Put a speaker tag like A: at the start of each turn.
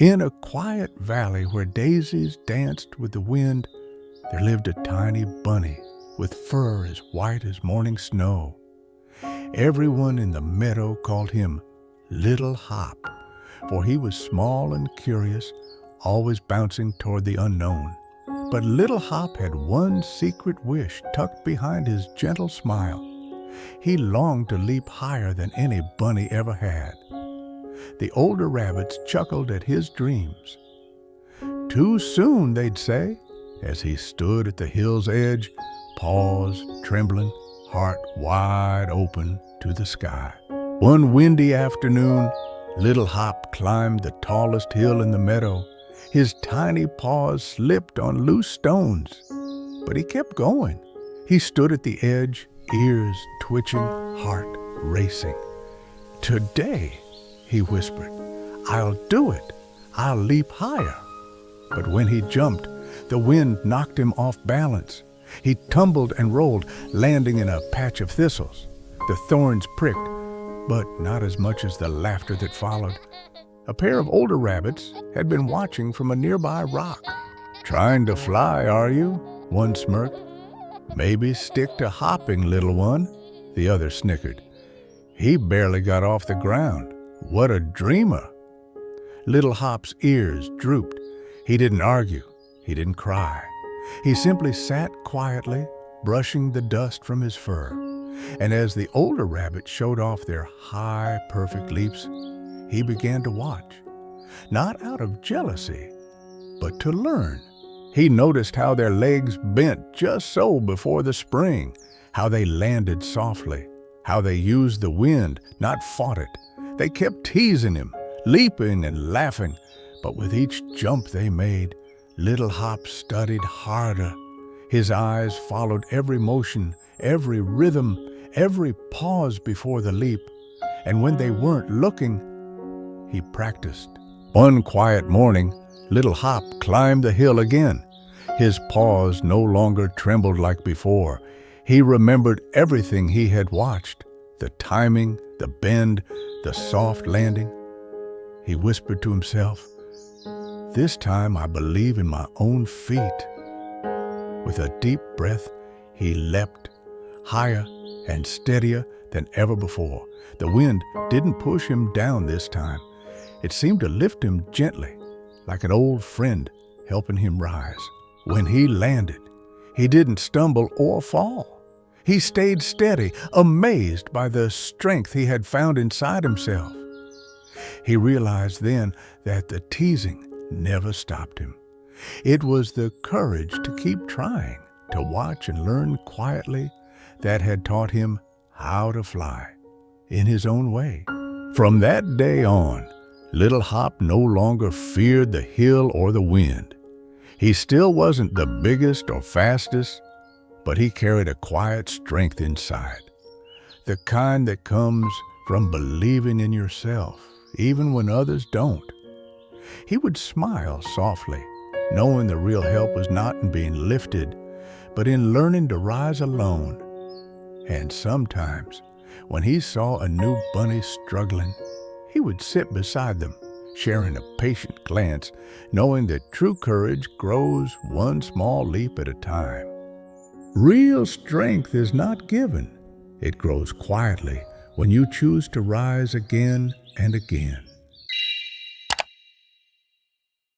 A: In a quiet valley where daisies danced with the wind, there lived a tiny bunny with fur as white as morning snow. Everyone in the meadow called him Little Hop, for he was small and curious, always bouncing toward the unknown. But Little Hop had one secret wish tucked behind his gentle smile. He longed to leap higher than any bunny ever had. The older rabbits chuckled at his dreams. Too soon, they'd say, as he stood at the hill's edge, paws trembling, heart wide open to the sky. One windy afternoon, Little Hop climbed the tallest hill in the meadow. His tiny paws slipped on loose stones, but he kept going. He stood at the edge, ears twitching, heart racing. "Today," he whispered, "I'll do it. I'll leap higher." But when he jumped, the wind knocked him off balance. He tumbled and rolled, landing in a patch of thistles. The thorns pricked, but not as much as the laughter that followed. A pair of older rabbits had been watching from a nearby rock. "Trying to fly, are you?" one smirked. "Maybe stick to hopping, little one," the other snickered. "He barely got off the ground. What a dreamer." Little Hop's ears drooped. He didn't argue. He didn't cry. He simply sat quietly, brushing the dust from his fur. And as the older rabbits showed off their high, perfect leaps, he began to watch. Not out of jealousy, but to learn. He noticed how their legs bent just so before the spring, how they landed softly, how they used the wind, not fought it. They kept teasing him, leaping and laughing, but with each jump they made, Little Hop studied harder. His eyes followed every motion, every rhythm, every pause before the leap, and when they weren't looking, he practiced. One quiet morning, Little Hop climbed the hill again. His paws no longer trembled like before. He remembered everything he had watched, the timing, the bend, the soft landing. He whispered to himself, "This time I believe in my own feet." With a deep breath, he leapt, higher and steadier than ever before. The wind didn't push him down this time. It seemed to lift him gently, like an old friend helping him rise. When he landed, he didn't stumble or fall. He stayed steady, amazed by the strength he had found inside himself. He realized then that the teasing never stopped him. It was the courage to keep trying, to watch and learn quietly, that had taught him how to fly in his own way. From that day on, Little Hop no longer feared the hill or the wind. He still wasn't the biggest or fastest, but he carried a quiet strength inside, the kind that comes from believing in yourself, even when others don't. He would smile softly, knowing the real help was not in being lifted, but in learning to rise alone. And sometimes, when he saw a new bunny struggling, he would sit beside them, sharing a patient glance, knowing that true courage grows one small leap at a time. Real strength is not given. It grows quietly when you choose to rise again and again.